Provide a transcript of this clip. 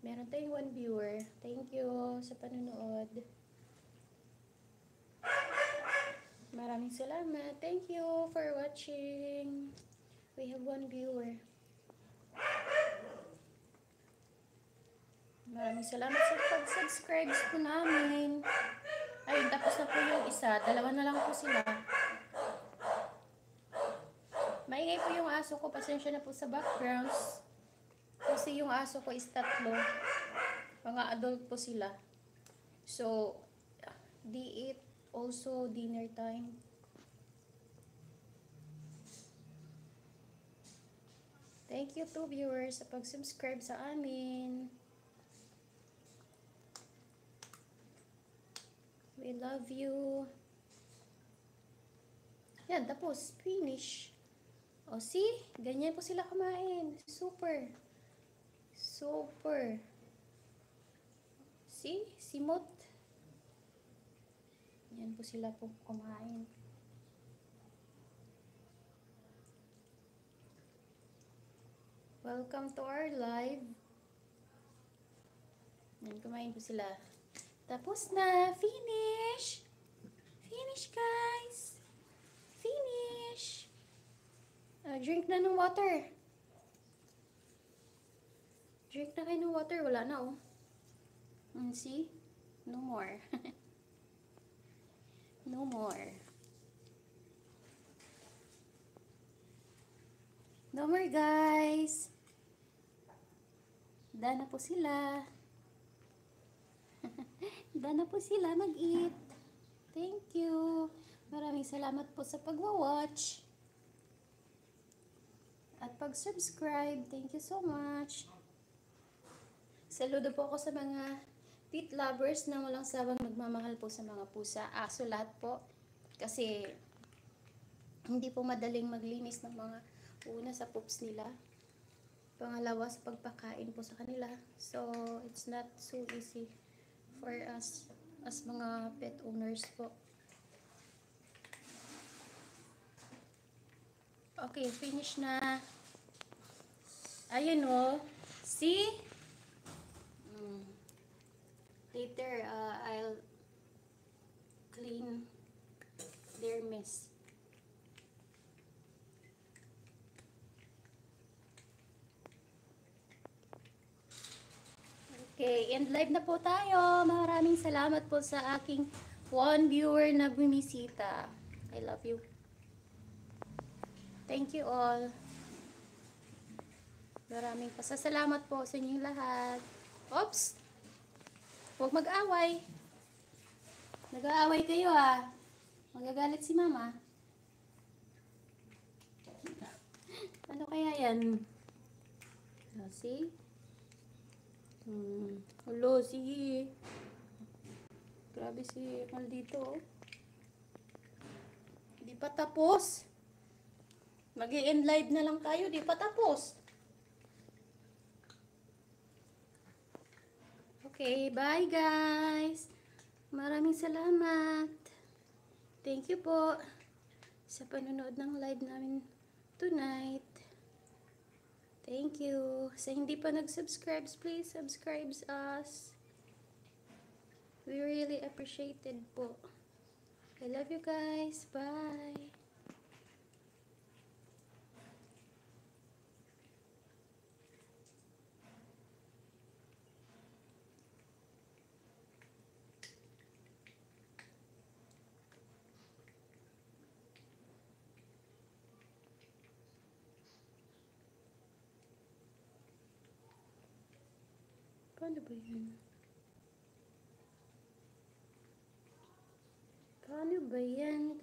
Meron tayong 1 viewer. Thank you sa panonood. Maraming salamat. Thank you for watching. We have 1 viewer. Maraming salamat sa pag-subscribe po namin. Ayun, tapos na po yung isa. Dalawa na lang po sila. Maingay po yung aso ko. Pasensya na po sa backgrounds. Kasi yung aso ko is 3. Mga adult po sila. So, they eat also dinner time. Thank you to viewers sa pag-subscribe sa amin. We love you. Yan, tapos. Finish. O, see? Ganyan po sila kumain. Super. Super. See? Simot. Yan po sila po kumain. Welcome to our live. Yan, kumain po sila. Tapos na. Finish. Finish, guys. Finish. Drink na ng water. Drink na kayo ng water. Wala na, oh. See? No more. No more. No more, guys. Dana po sila. Dana po sila mag-eat. Thank you. Maraming salamat po sa pagwa-watch. At pag-subscribe. Thank you so much. Saludo po ako sa mga pet lovers na walang sawang nagmamahal po sa mga pusa. Aso lahat po. Kasi hindi po madaling maglinis ng mga una sa poops nila. Pangalawa sa pagpakain po sa kanila. So, it's not so easy for us as mga pet owners po. Okay, finish na. Ayun o. See? Later, I'll clean their mess. Okay, end live na po tayo. Maraming salamat po sa aking 1 viewer na bumisita. I love you. Thank you all. Maraming pasasalamat po sa inyong lahat. Oops! Huwag mag-away. Nag-aaway kayo ah. Magagalit si mama. Ano kaya yan? See? Hello, sige. Grabe si maldito. Di pa tapos. Mag-i-end live na lang tayo. Di pa tapos. Okay, bye guys. Maraming salamat. Thank you po sa panonood ng live namin tonight. Thank you. Sa hindi pa nag-subscribe, please subscribe us. We really appreciate it po. I love you guys. Bye. Paano ba yun? Paano ba yan?